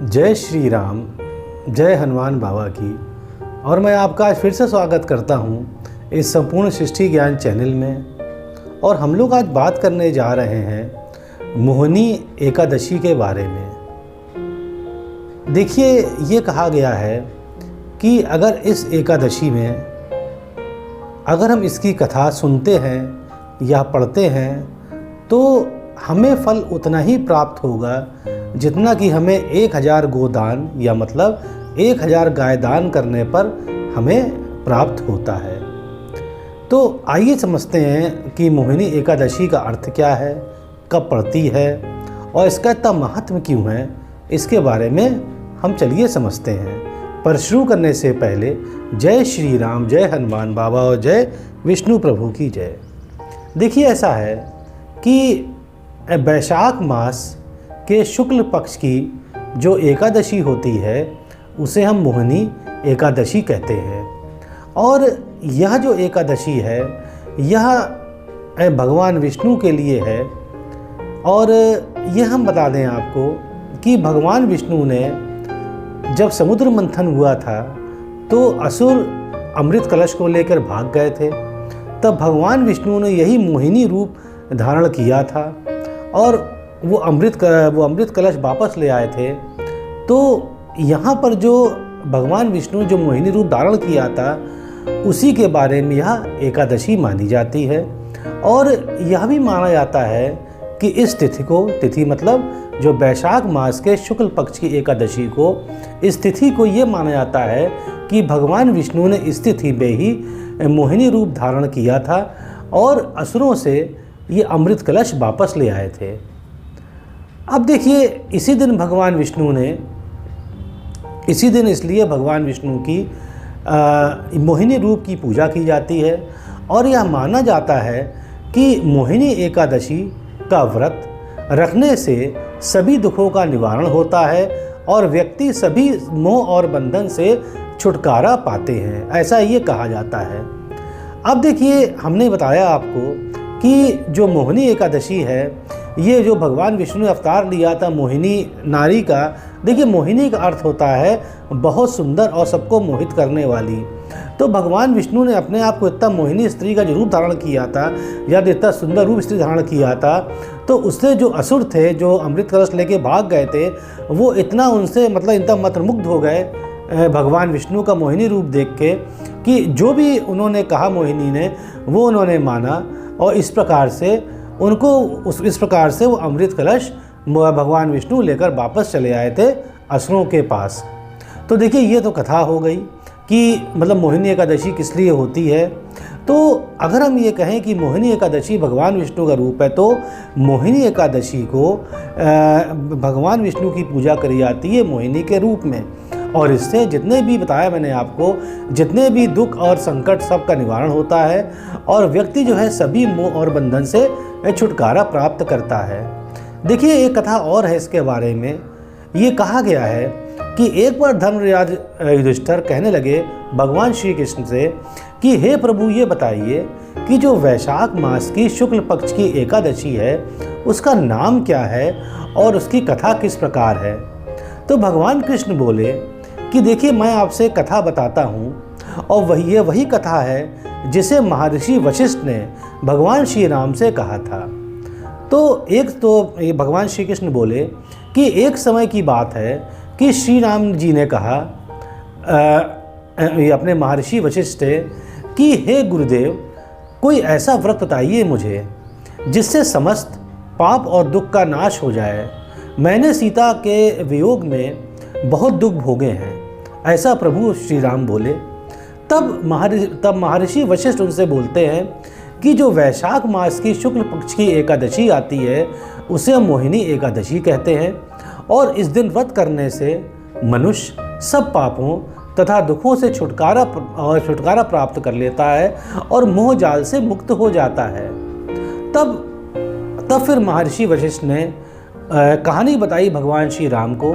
जय श्री राम, जय हनुमान बाबा की। और मैं आपका आज फिर से स्वागत करता हूँ इस संपूर्ण सृष्टि ज्ञान चैनल में। और हम लोग आज बात करने जा रहे हैं मोहिनी एकादशी के बारे में। देखिए, ये कहा गया है कि अगर इस एकादशी में अगर हम इसकी कथा सुनते हैं या पढ़ते हैं तो हमें फल उतना ही प्राप्त होगा जितना कि हमें 1000 गोदान या मतलब 1000 गाय दान करने पर हमें प्राप्त होता है। तो आइए समझते हैं कि मोहिनी एकादशी का अर्थ क्या है, कब पड़ती है और इसका इतना महत्व क्यों है। इसके बारे में हम चलिए समझते हैं। पर शुरू करने से पहले जय श्री राम, जय हनुमान बाबा और जय विष्णु प्रभु की जय। देखिए, ऐसा है कि वैशाख मास के शुक्ल पक्ष की जो एकादशी होती है उसे हम मोहिनी एकादशी कहते हैं। और यह जो एकादशी है यह भगवान विष्णु के लिए है। और यह हम बता दें आपको कि भगवान विष्णु ने जब समुद्र मंथन हुआ था तो असुर अमृत कलश को लेकर भाग गए थे। तब भगवान विष्णु ने यही मोहिनी रूप धारण किया था और वो अमृत कलश वापस ले आए थे। तो यहाँ पर जो भगवान विष्णु जो मोहिनी रूप धारण किया था उसी के बारे में यह एकादशी मानी जाती है। और यह भी माना जाता है कि इस तिथि मतलब जो वैशाख मास के शुक्ल पक्ष की एकादशी को, इस तिथि को ये माना जाता है कि भगवान विष्णु ने इस तिथि में ही मोहिनी रूप धारण किया था और असुरों से ये अमृत कलश वापस ले आए थे। अब देखिए, इसी दिन इसलिए भगवान विष्णु की मोहिनी रूप की पूजा की जाती है। और यह माना जाता है कि मोहिनी एकादशी का व्रत रखने से सभी दुखों का निवारण होता है और व्यक्ति सभी मोह और बंधन से छुटकारा पाते हैं, ऐसा ये कहा जाता है। अब देखिए, हमने बताया आपको कि जो मोहिनी एकादशी है ये जो भगवान विष्णु ने अवतार लिया था मोहिनी नारी का। देखिए, मोहिनी का अर्थ होता है बहुत सुंदर और सबको मोहित करने वाली। तो भगवान विष्णु ने अपने आप को इतना मोहिनी स्त्री का जो रूप धारण किया था या इतना सुंदर रूप स्त्री धारण किया था, तो उससे जो असुर थे जो अमृत कलश लेके भाग गए थे वो इतना उनसे मतलब इतना मंत्रमुग्ध हो गए भगवान विष्णु का मोहिनी रूप देख के कि जो भी उन्होंने कहा मोहिनी ने वो उन्होंने माना। और इस प्रकार से वो अमृत कलश भगवान विष्णु लेकर वापस चले आए थे असुरों के पास। तो देखिए, ये तो कथा हो गई कि मतलब मोहिनी एकादशी किस लिए होती है। तो अगर हम ये कहें कि मोहिनी एकादशी भगवान विष्णु का रूप है तो मोहिनी एकादशी को भगवान विष्णु की पूजा करी जाती है मोहिनी के रूप में। और इससे जितने भी बताया मैंने आपको, जितने भी दुख और संकट सब का निवारण होता है और व्यक्ति जो है सभी मोह और बंधन से छुटकारा प्राप्त करता है। देखिए, एक कथा और है इसके बारे में। ये कहा गया है कि एक बार धर्मराज युधिष्ठिर कहने लगे भगवान श्री कृष्ण से कि हे प्रभु, ये बताइए कि जो वैशाख मास की शुक्ल पक्ष की एकादशी है उसका नाम क्या है और उसकी कथा किस प्रकार है। तो भगवान कृष्ण बोले कि देखिए, मैं आपसे कथा बताता हूँ और वही कथा है जिसे महर्षि वशिष्ठ ने भगवान श्री राम से कहा था। तो भगवान श्री कृष्ण बोले कि एक समय की बात है कि श्री राम जी ने कहा अपने महर्षि वशिष्ठ से कि हे गुरुदेव, कोई ऐसा व्रत बताइए मुझे जिससे समस्त पाप और दुख का नाश हो जाए। मैंने सीता के वियोग में बहुत दुख भोगे हैं, ऐसा प्रभु श्री राम बोले। तब महर्षि वशिष्ठ उनसे बोलते हैं कि जो वैशाख मास की शुक्ल पक्ष की एकादशी आती है उसे हम मोहिनी एकादशी कहते हैं। और इस दिन व्रत करने से मनुष्य सब पापों तथा दुखों से छुटकारा प्राप्त कर लेता है और मोह जाल से मुक्त हो जाता है। तब फिर महर्षि वशिष्ठ ने कहानी बताई भगवान श्री राम को।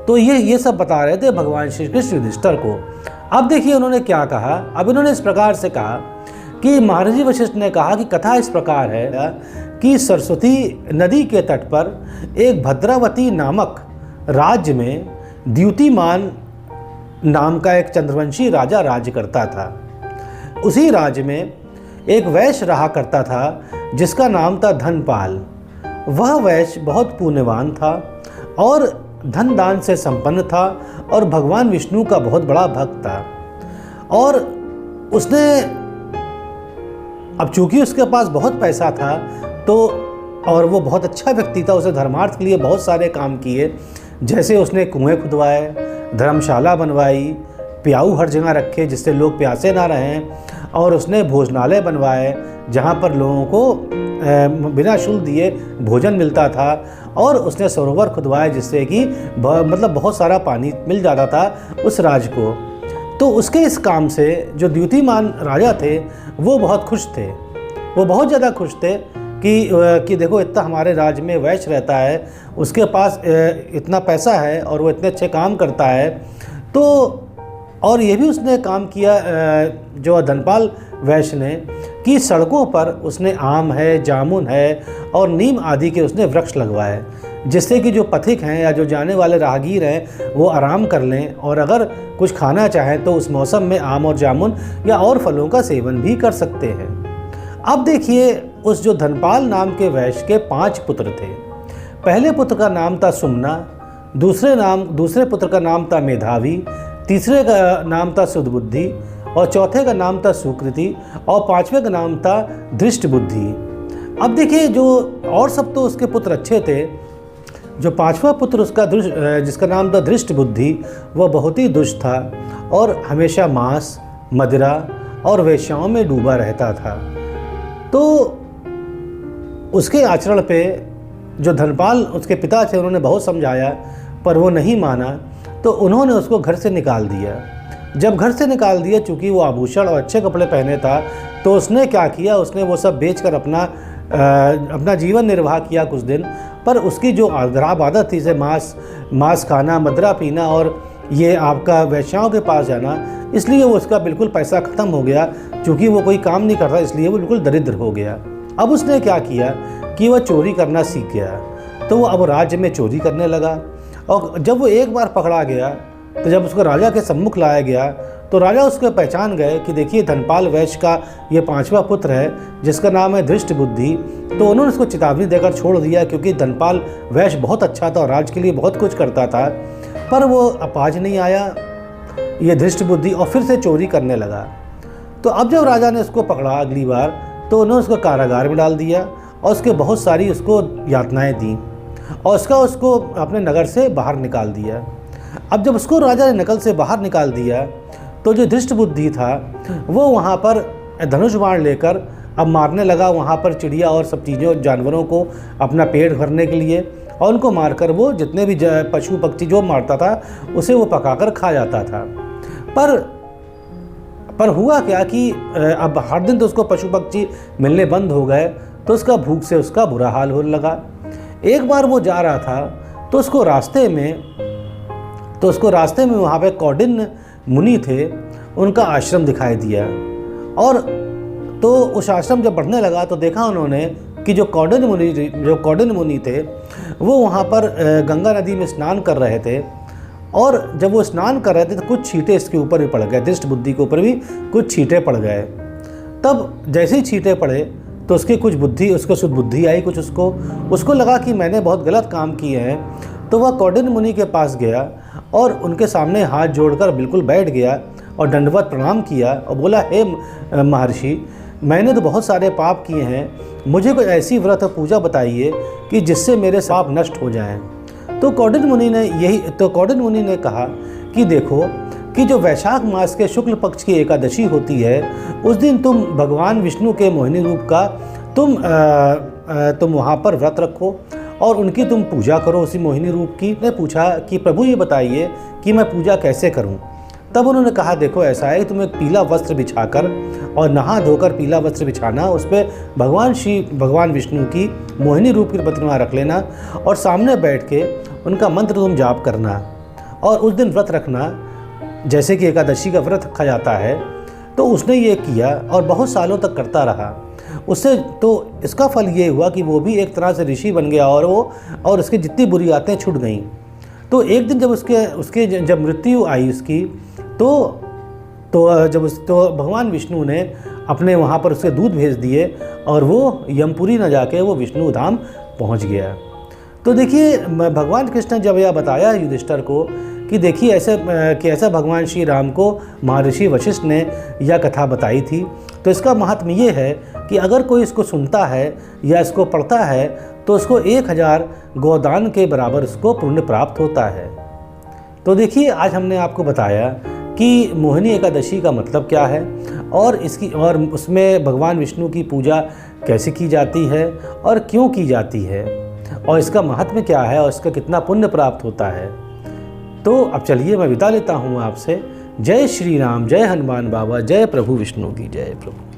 तो ये सब बता रहे थे भगवान श्री कृष्ण युधिष्ठिर को। अब देखिए, उन्होंने क्या कहा। अब इन्होंने इस प्रकार से कहा कि महर्षि वशिष्ठ ने कहा कि कथा इस प्रकार है कि सरस्वती नदी के तट पर एक भद्रावती नामक राज्य में द्युतिमान नाम का एक चंद्रवंशी राजा राज्य करता था। उसी राज्य में एक वैश्य रहा करता था जिसका नाम था धनपाल। वह वैश्य बहुत पुण्यवान था और धन दान से संपन्न था और भगवान विष्णु का बहुत बड़ा भक्त था। और उसने, अब चूंकि उसके पास बहुत पैसा था तो, और वो बहुत अच्छा व्यक्ति था, उसे धर्मार्थ के लिए बहुत सारे काम किए। जैसे उसने कुएं खुदवाए, धर्मशाला बनवाई, प्याऊ हर जगह रखे जिससे लोग प्यासे ना रहें, और उसने भोजनालय बनवाए जहाँ पर लोगों को बिना शुल्क दिए भोजन मिलता था, और उसने सरोवर खुदवाए जिससे कि मतलब बहुत सारा पानी मिल जाता था उस राज्य को। तो उसके इस काम से जो द्युतिमान राजा थे वो बहुत खुश थे। वो बहुत ज़्यादा खुश थे कि देखो इतना हमारे राज्य में वैश्य रहता है, उसके पास इतना पैसा है और वो इतने अच्छे काम करता है। तो और ये भी उसने काम किया जो धनपाल वैश्य ने, कि सड़कों पर उसने आम है, जामुन है और नीम आदि के उसने वृक्ष लगवाए जिससे कि जो पथिक हैं या जो जाने वाले राहगीर हैं वो आराम कर लें, और अगर कुछ खाना चाहें तो उस मौसम में आम और जामुन या और फलों का सेवन भी कर सकते हैं। अब देखिए, उस जो धनपाल नाम के वैश्य के 5 पुत्र थे। पहले पुत्र का नाम था सुमना, दूसरे पुत्र का नाम था मेधावी, तीसरे का नाम था सुदबुद्धि, और चौथे का नाम था सुकृति, और 5वें का नाम था धृष्ट बुद्धि। अब देखिए, जो और सब तो उसके पुत्र अच्छे थे, जो 5वां पुत्र उसका जिसका नाम था धृष्ट बुद्धि, वह बहुत ही दुष्ट था और हमेशा मांस, मदिरा और वेश्याओं में डूबा रहता था। तो उसके आचरण पे जो धनपाल उसके पिता थे उन्होंने बहुत समझाया, पर वो नहीं माना, तो उन्होंने उसको घर से निकाल दिया। जब घर से निकाल दिया, चूँकि वो आभूषण और अच्छे कपड़े पहने था, तो उसने क्या किया, उसने वो सब बेचकर अपना जीवन निर्वाह किया कुछ दिन। पर उसकी जो खराब आदत थी, जैसे मांस खाना, मदिरा पीना और ये आपका वेश्याओं के पास जाना, इसलिए वो उसका बिल्कुल पैसा ख़त्म हो गया। चूँकि वो कोई काम नहीं करता इसलिए वो बिल्कुल दरिद्र हो गया। अब उसने क्या किया कि वह चोरी करना सीख गया। तो वो अब राज्य में चोरी करने लगा, और जब वो एक बार पकड़ा गया तो जब उसको राजा के सम्मुख लाया गया तो राजा उसको पहचान गए कि देखिए धनपाल वैश्य का ये 5वां पुत्र है जिसका नाम है धृष्ट बुद्धि। तो उन्होंने उसको चेतावनी देकर छोड़ दिया, क्योंकि धनपाल वैश्य बहुत अच्छा था और राज्य के लिए बहुत कुछ करता था। पर वो अपाज नहीं आया ये धृष्ट बुद्धि, और फिर से चोरी करने लगा। तो अब जब राजा ने उसको पकड़ा अगली बार, तो उन्होंने उसको कारागार में डाल दिया और उसके बहुत सारी उसको यातनाएँ दी और उसको अपने नगर से बाहर निकाल दिया। अब जब उसको राजा ने नकल से बाहर निकाल दिया, तो जो धृष्ट बुद्धि था वो वहाँ पर धनुष बाण लेकर अब मारने लगा वहाँ पर चिड़िया और सब चीज़ों जानवरों को अपना पेट भरने के लिए, और उनको मारकर वो जितने भी पशु पक्षी जो मारता था उसे वो पकाकर खा जाता था। पर हुआ क्या कि अब हर दिन तो उसको पशु पक्षी मिलने बंद हो गए, तो उसका भूख से उसका बुरा हाल होने लगा। एक बार वो जा रहा था तो उसको रास्ते में वहाँ पे कौंडिन्य मुनि थे, उनका आश्रम दिखाई दिया। और तो उस आश्रम जब बढ़ने लगा तो देखा उन्होंने कि जो कौंडिन्य मुनि थे वो वहाँ पर गंगा नदी में स्नान कर रहे थे, और जब वो स्नान कर रहे थे तो कुछ छींटे इसके ऊपर भी पड़ गए, धृष्ट बुद्धि के ऊपर भी कुछ छींटे पड़ गए। तब जैसे ही छींटे पड़े तो उसकी कुछ बुद्धि, उसको सुदबुद्धि आई कुछ, उसको लगा कि मैंने बहुत गलत काम किए हैं। तो वह कौंडिन्य मुनि के पास गया और उनके सामने हाथ जोड़कर बिल्कुल बैठ गया और दंडवत प्रणाम किया और बोला, हे महर्षि, मैंने तो बहुत सारे पाप किए हैं, मुझे कोई ऐसी व्रत और पूजा बताइए कि जिससे मेरे पाप नष्ट हो जाएं। तो कौंडिन्य मुनि ने कहा कि देखो कि जो वैशाख मास के शुक्ल पक्ष की एकादशी होती है, उस दिन तुम भगवान विष्णु के मोहिनी रूप का तुम वहाँ पर व्रत रखो और उनकी तुम पूजा करो, उसी मोहिनी रूप की। ने पूछा कि प्रभु ये बताइए कि मैं पूजा कैसे करूं? तब उन्होंने कहा, देखो ऐसा है कि तुम एक पीला वस्त्र बिछाकर और नहा धोकर पीला वस्त्र बिछाना, उस पर भगवान विष्णु की मोहिनी रूप की प्रतिमा रख लेना और सामने बैठ के उनका मंत्र तुम जाप करना, और उस दिन व्रत रखना जैसे कि एकादशी का व्रत रखा जाता है। तो उसने ये किया और बहुत सालों तक करता रहा। उससे तो इसका फल ये हुआ कि वो भी एक तरह से ऋषि बन गया और उसकी जितनी बुरी आदतें छूट गईं। तो एक दिन जब उसके जब मृत्यु आई उसकी, तो भगवान विष्णु ने अपने वहाँ पर उसके दूत भेज दिए और वो यमपुरी न जाके वो विष्णु धाम पहुँच गया। तो देखिए भगवान कृष्ण ने जब यह बताया युधिष्ठिर को कि देखिए ऐसा भगवान श्री राम को महर्षि वशिष्ठ ने यह कथा बताई थी, तो इसका महात्म्य ये है कि अगर कोई इसको सुनता है या इसको पढ़ता है तो उसको 1000 गोदान के बराबर उसको पुण्य प्राप्त होता है। तो देखिए आज हमने आपको बताया कि मोहिनी एकादशी का मतलब क्या है और उसमें भगवान विष्णु की पूजा कैसे की जाती है और क्यों की जाती है और इसका महात्म्य क्या है और इसका कितना पुण्य प्राप्त होता है। तो अब चलिए मैं विदा लेता हूँ आपसे। जय श्री राम, जय हनुमान बाबा, जय प्रभु विष्णु की जय प्रभु।